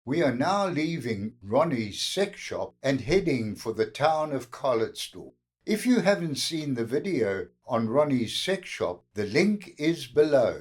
We are now leaving Ronnie's Sex Shop and heading for the town of Calitzdorp. If you haven't seen the video on Ronnie's Sex Shop, the link is below.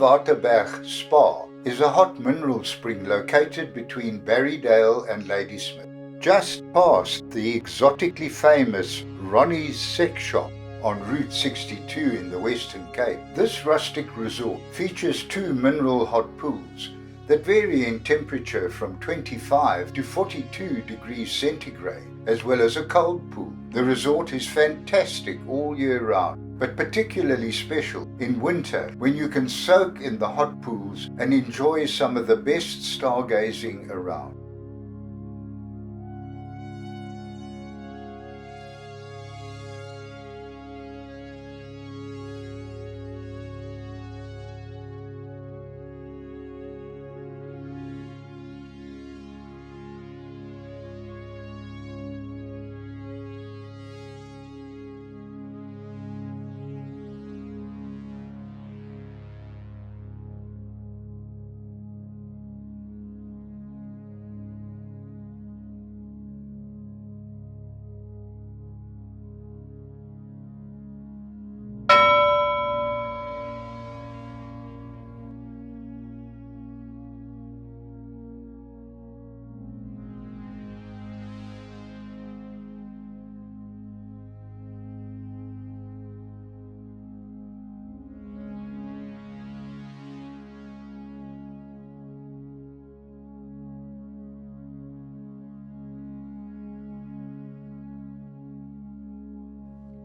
Warmwaterberg Spa is a hot mineral spring located between Berrydale and Ladismith, just past the exotically famous Ronnie's Sex Shop on Route 62 in the Western Cape. This rustic resort features 2 mineral hot pools that vary in temperature from 25 to 42 degrees centigrade, as well as a cold pool. The resort is fantastic all year round, but particularly special in winter when you can soak in the hot pools and enjoy some of the best stargazing around.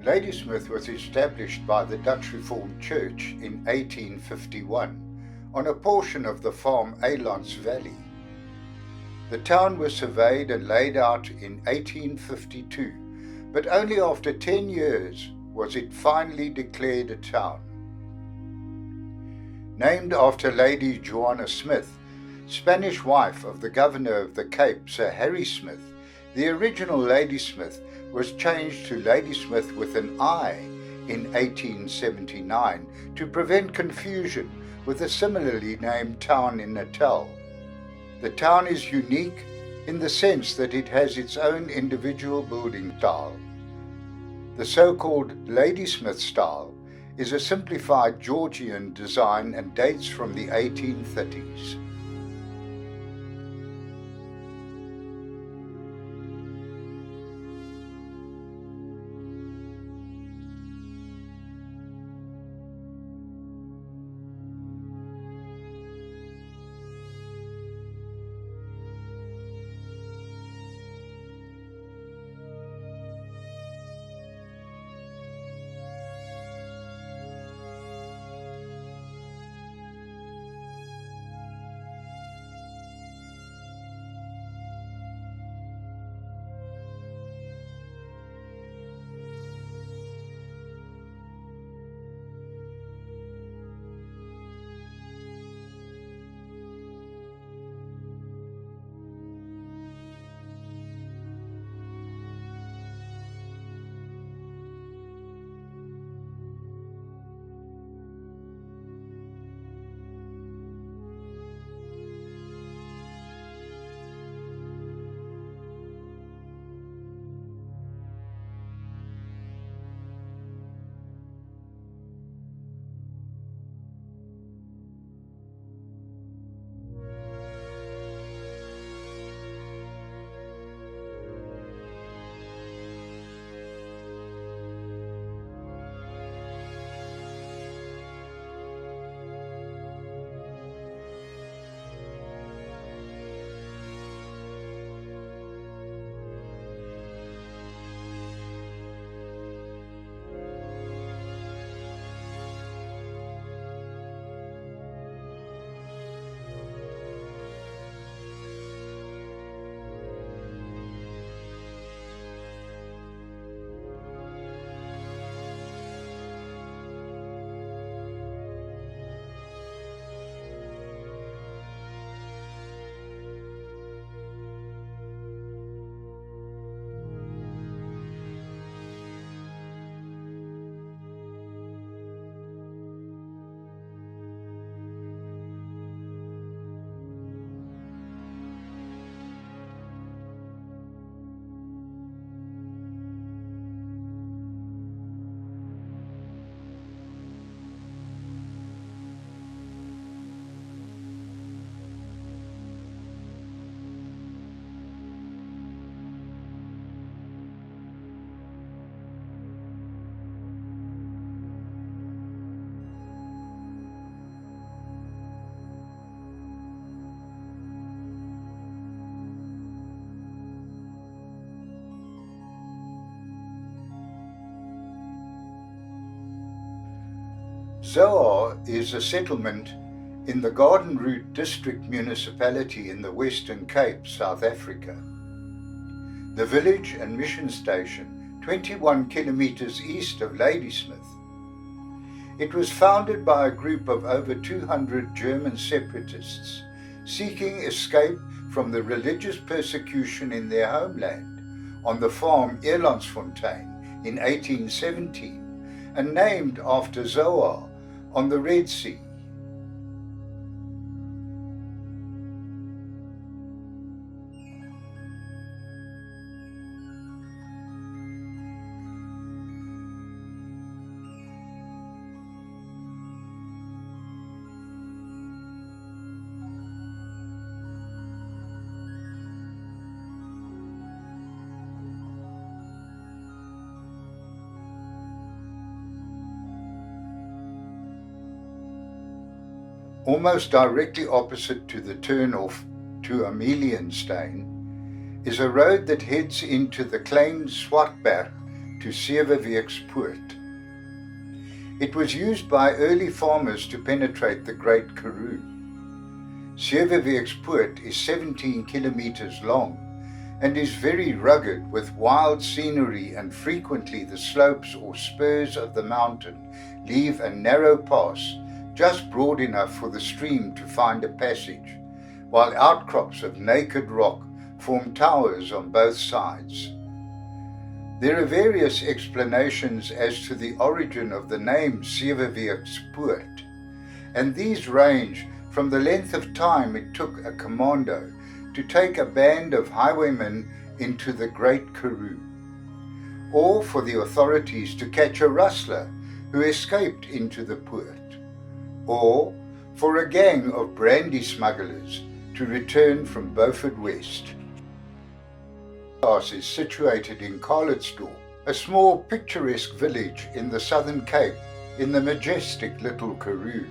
Ladismith was established by the Dutch Reformed Church in 1851 on a portion of the Farm Elands Valley. The town was surveyed and laid out in 1852, but only after 10 years was it finally declared a town. Named after Lady Joanna Smith, Spanish wife of the Governor of the Cape, Sir Harry Smith, the original Ladysmith was changed to Ladysmith with an I in 1879 to prevent confusion with a similarly named town in Natal. The town is unique in the sense that it has its own individual building style. The so-called Ladysmith style is a simplified Georgian design and dates from the 1830s. Zoar is a settlement in the Garden Route District municipality in the Western Cape, South Africa. The village and mission station, 21 kilometers east of Ladismith. It was founded by a group of over 200 German separatists seeking escape from the religious persecution in their homeland on the farm Elandsfontein in 1817 and named after Zoar on the Red Sea. Almost directly opposite to the turnoff to Amelienstein is a road that heads into the Klein Swartberg to Seweweekspoort. It was used by early farmers to penetrate the Great Karoo. Seweweekspoort is 17 kilometers long and is very rugged with wild scenery, and frequently the slopes or spurs of the mountain leave a narrow pass just broad enough for the stream to find a passage, while outcrops of naked rock form towers on both sides. There are various explanations as to the origin of the name Seweweekspoort, and these range from the length of time it took a commando to take a band of highwaymen into the Great Karoo, or for the authorities to catch a rustler who escaped into the Poort, or for a gang of brandy smugglers to return from Beaufort West. Boplaas is situated in Calitzdorp, a small picturesque village in the Southern Cape in the majestic Little Karoo.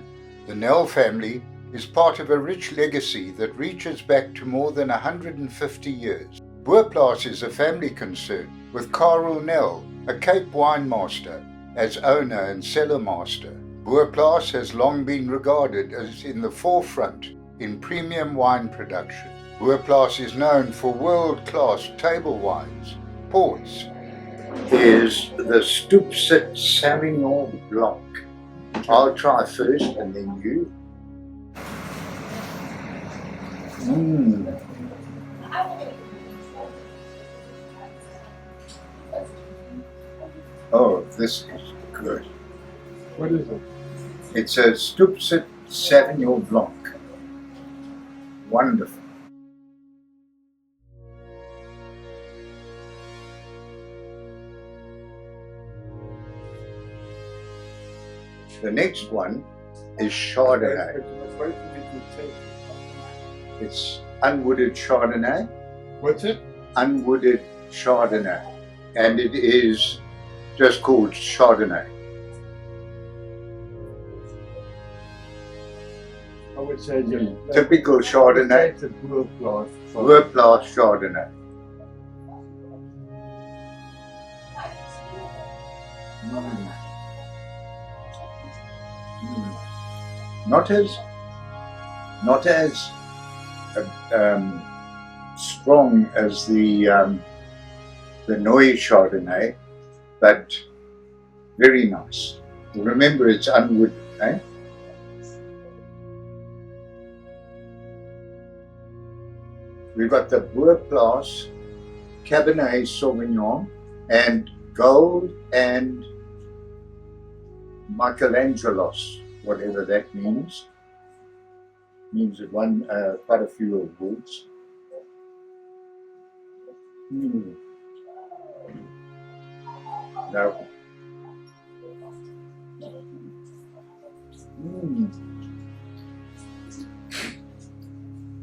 The Nell family is part of a rich legacy that reaches back to more than 150 years. Boplaas is a family concern with Carel Nell, a Cape wine master, as owner and cellar master. Boplaas has long been regarded as in the forefront in premium wine production. Boplaas is known for world-class table wines, ports. Here's the Stoopsit Sauvignon Blanc. I'll try first and then you. Oh, this is good. What is it? It's a Stoopsit Sauvignon Blanc. Wonderful. The next one is Chardonnay. It's unwooded Chardonnay. What's it? Unwooded Chardonnay. And it is just called Chardonnay. I would say just Typical Chardonnay. It's a Boplaas. Boplaas Chardonnay. Not as strong as the Noy Chardonnay, but very nice. Remember, it's unwood, eh? We've got the Boplaas Cabernet Sauvignon and Gold and Michelangelos, whatever that means. Means it won quite a few awards. No.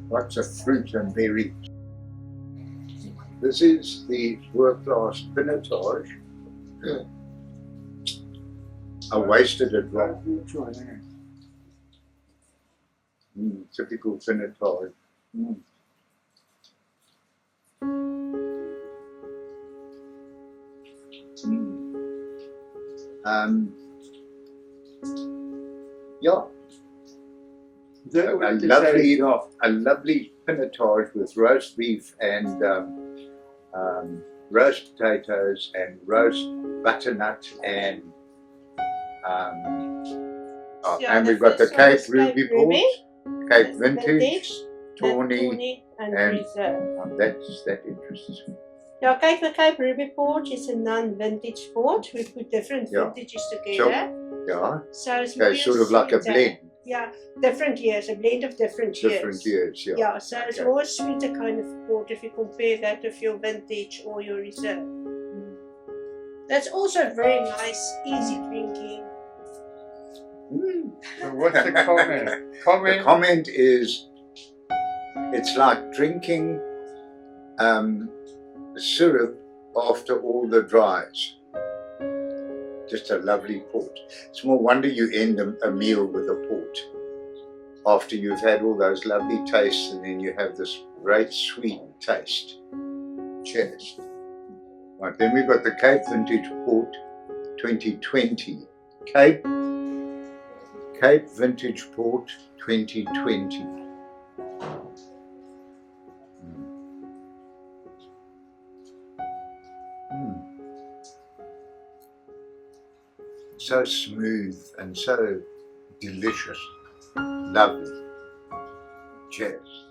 Lots of fruit and berries. This is the Boplaas Pinotage. I wasted it right. Typical Pinotage. Yeah, Is that what a you lovely, say? a lovely pinotage with roast beef and roast potatoes and roast butternut and and we've got the Cape Ruby port, Cape Vintage, Tawny, and and Reserve. that interests me. Ja, kyk, the Cape Ruby port is a non-vintage port. We put different Yeah. vintages together. Yeah, So it's so it's sort of like a blend, Yeah, different years, a blend of different years. Yeah. Yeah, so it's Okay. more sweeter kind of port if you compare that with your vintage or your reserve. That's also very nice, easy drinking. So what's the comment? The comment is, it's like drinking syrup after all the dries. Just a lovely port. It's no wonder you end a meal with a port after you've had all those lovely tastes, and then you have this great sweet taste. Cheers. Right, then we've got the Cape Vintage Port 2020. Cape Vintage Port 2020. So smooth and so delicious. Lovely. Cheers.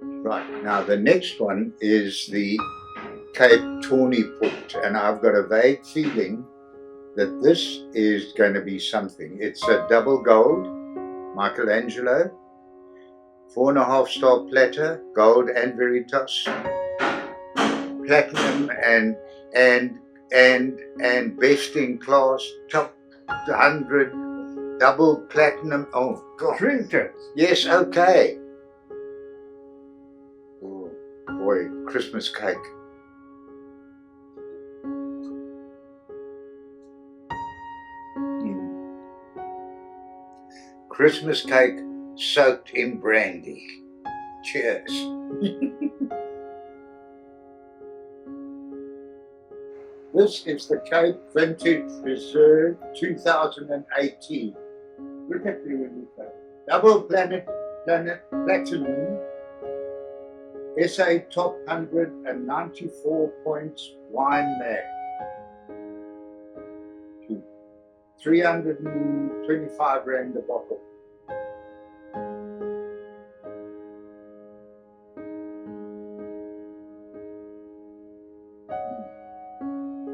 Right, now the next one is the Cape Tawny Port, and I've got a vague feeling that this is going to be something. It's a double gold, Michelangelo, 4.5 star platter, gold and veritas, platinum and best in class, top 100, double platinum. Oh God! Drink it. Yes, okay. Oh boy, Christmas cake. Christmas cake soaked in brandy. Cheers. This is the Cape Vintage Reserve 2018. Look at me when you say. Double platinum. SA Top 194 points wine mag. 325 rand a bottle.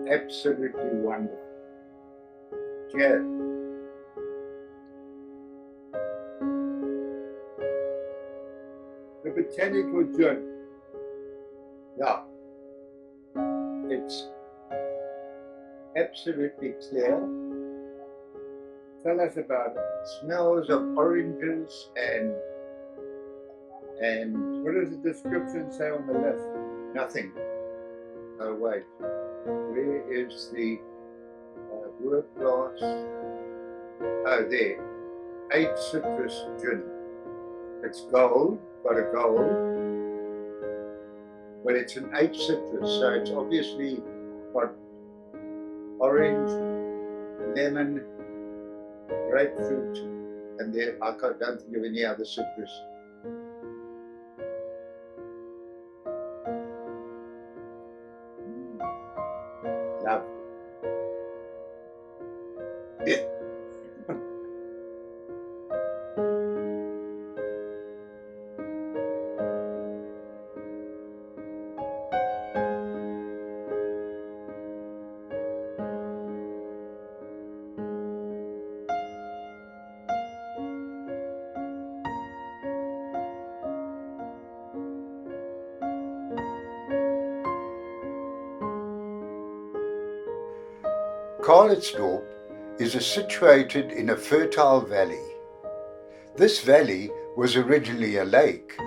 Absolutely wonderful. Cheers. The botanical gin. Yeah. It's absolutely clear. Tell us about it. Smells of oranges and What does the description say on the left? nothing. Oh wait, where is the Boplaas? Oh, there. 8 citrus gin. It's gold, got a gold, but it's an 8 citrus, so it's obviously got orange, lemon, grapefruit, and there I don't think of any other citrus. Lovely. Yeah. Calitzdorp is situated in a fertile valley. This valley was originally a lake.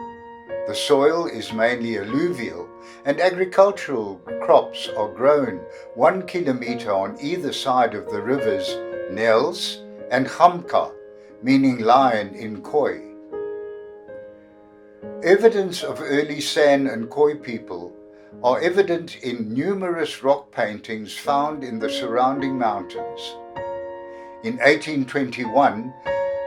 The soil is mainly alluvial and agricultural crops are grown 1 kilometer on either side of the rivers Nels and Gamka, meaning lion in Khoi. Evidence of early San and Khoi people are evident in numerous rock paintings found in the surrounding mountains. In 1821,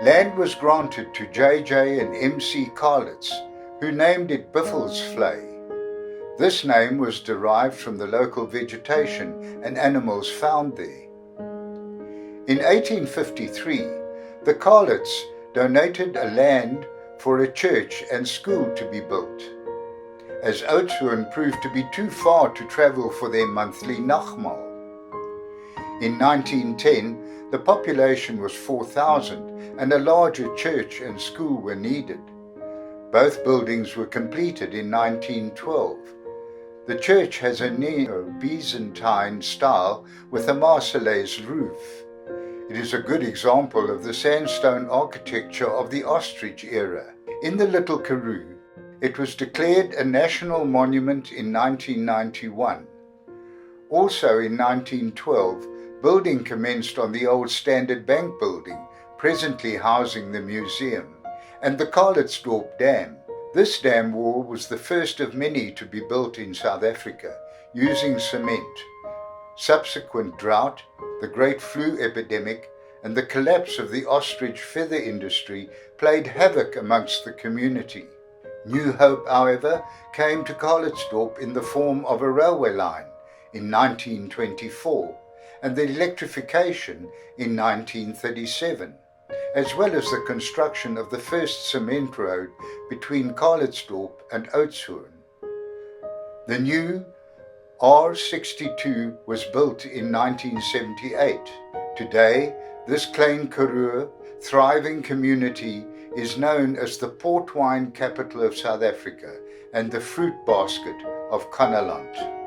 Land was granted to J.J. and M.C. Karlitz, who named it Buffelsvlei. This name was derived from the local vegetation and animals found there. In 1853, the Karlitz donated a land for a church and school to be built, as Oudtshoorn proved to be too far to travel for their monthly nachtmaal. In 1910, the population was 4,000 and a larger church and school were needed. Both buildings were completed in 1912. The church has a neo-Byzantine style with a Marseillaise roof. It is a good example of the sandstone architecture of the ostrich-era. In the Little Karoo, it was declared a national monument in 1991. Also in 1912, building commenced on the old Standard Bank building, presently housing the museum, and the Calitzdorp Dam. This dam wall was the first of many to be built in South Africa, using cement. Subsequent drought, the Great Flu epidemic, and the collapse of the ostrich feather industry played havoc amongst the community. New hope, however, came to Calitzdorp in the form of a railway line in 1924 and the electrification in 1937, as well as the construction of the first cement road between Calitzdorp and Oudtshoorn. The new R62 was built in 1978. Today, this Klein Karoo thriving community is known as the port wine capital of South Africa and the fruit basket of Kannaland.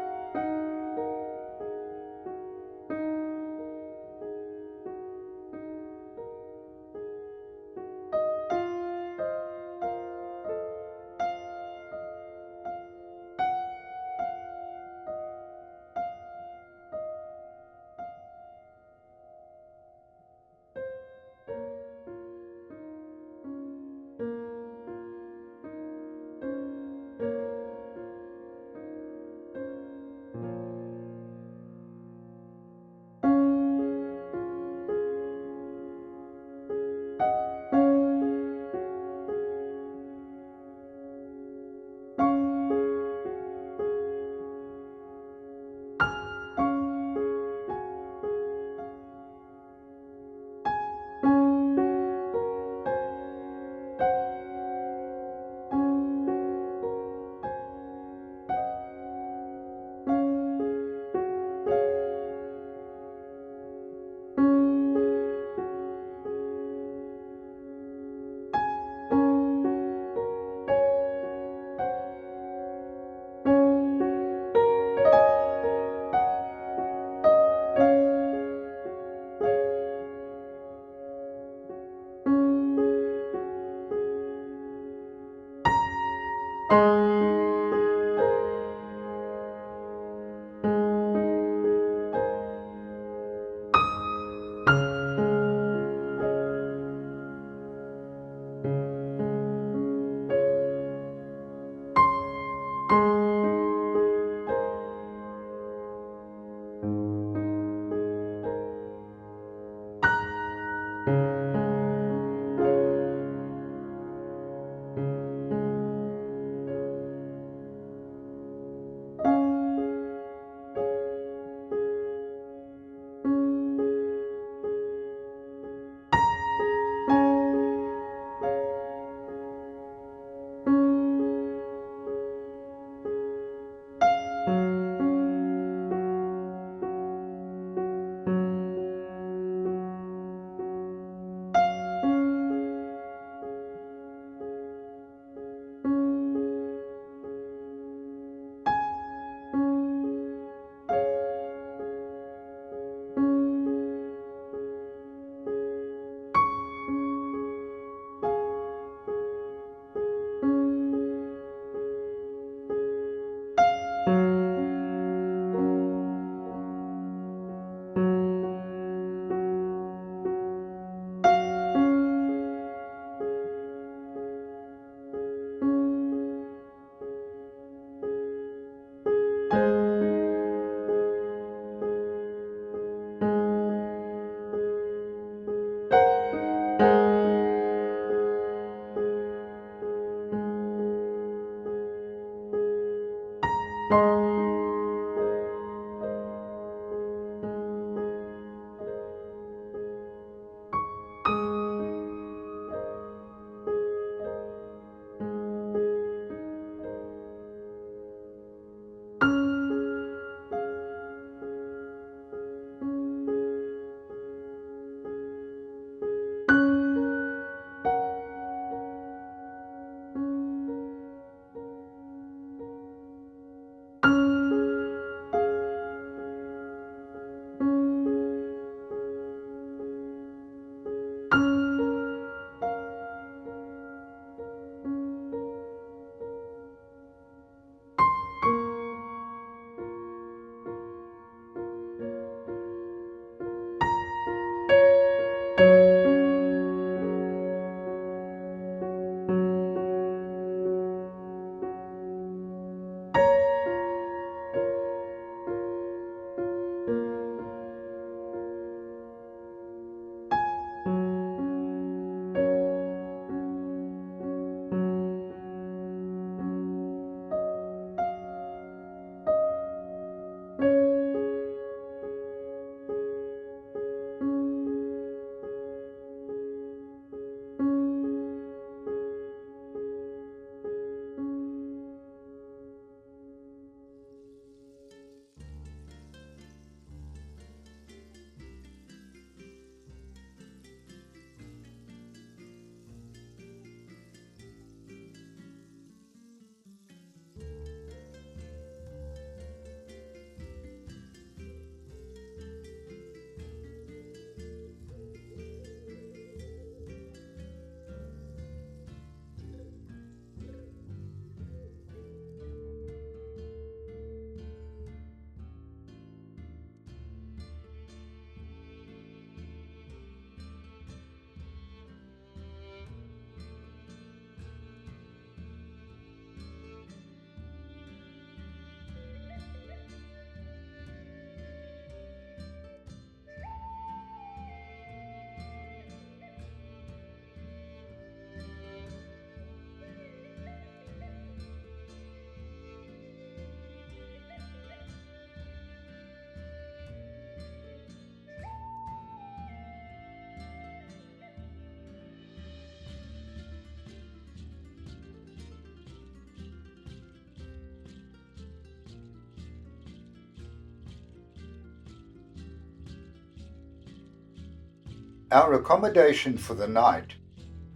Our accommodation for the night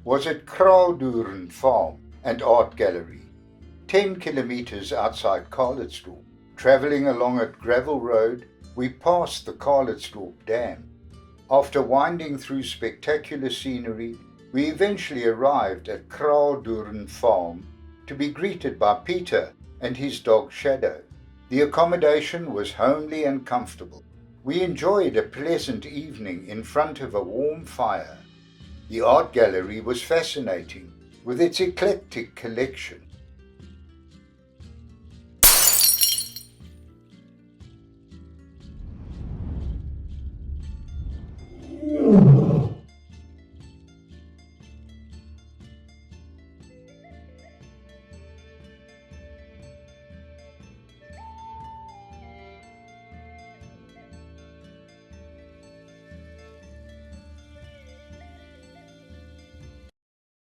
was at Kraaldoorn Farm and Art Gallery, 10 kilometers outside Calitzdorp. Travelling along a gravel road, we passed the Calitzdorp Dam. After winding through spectacular scenery, we eventually arrived at Kraaldoorn Farm to be greeted by Peter and his dog Shadow. The accommodation was homely and comfortable. We enjoyed a pleasant evening in front of a warm fire. The art gallery was fascinating with its eclectic collection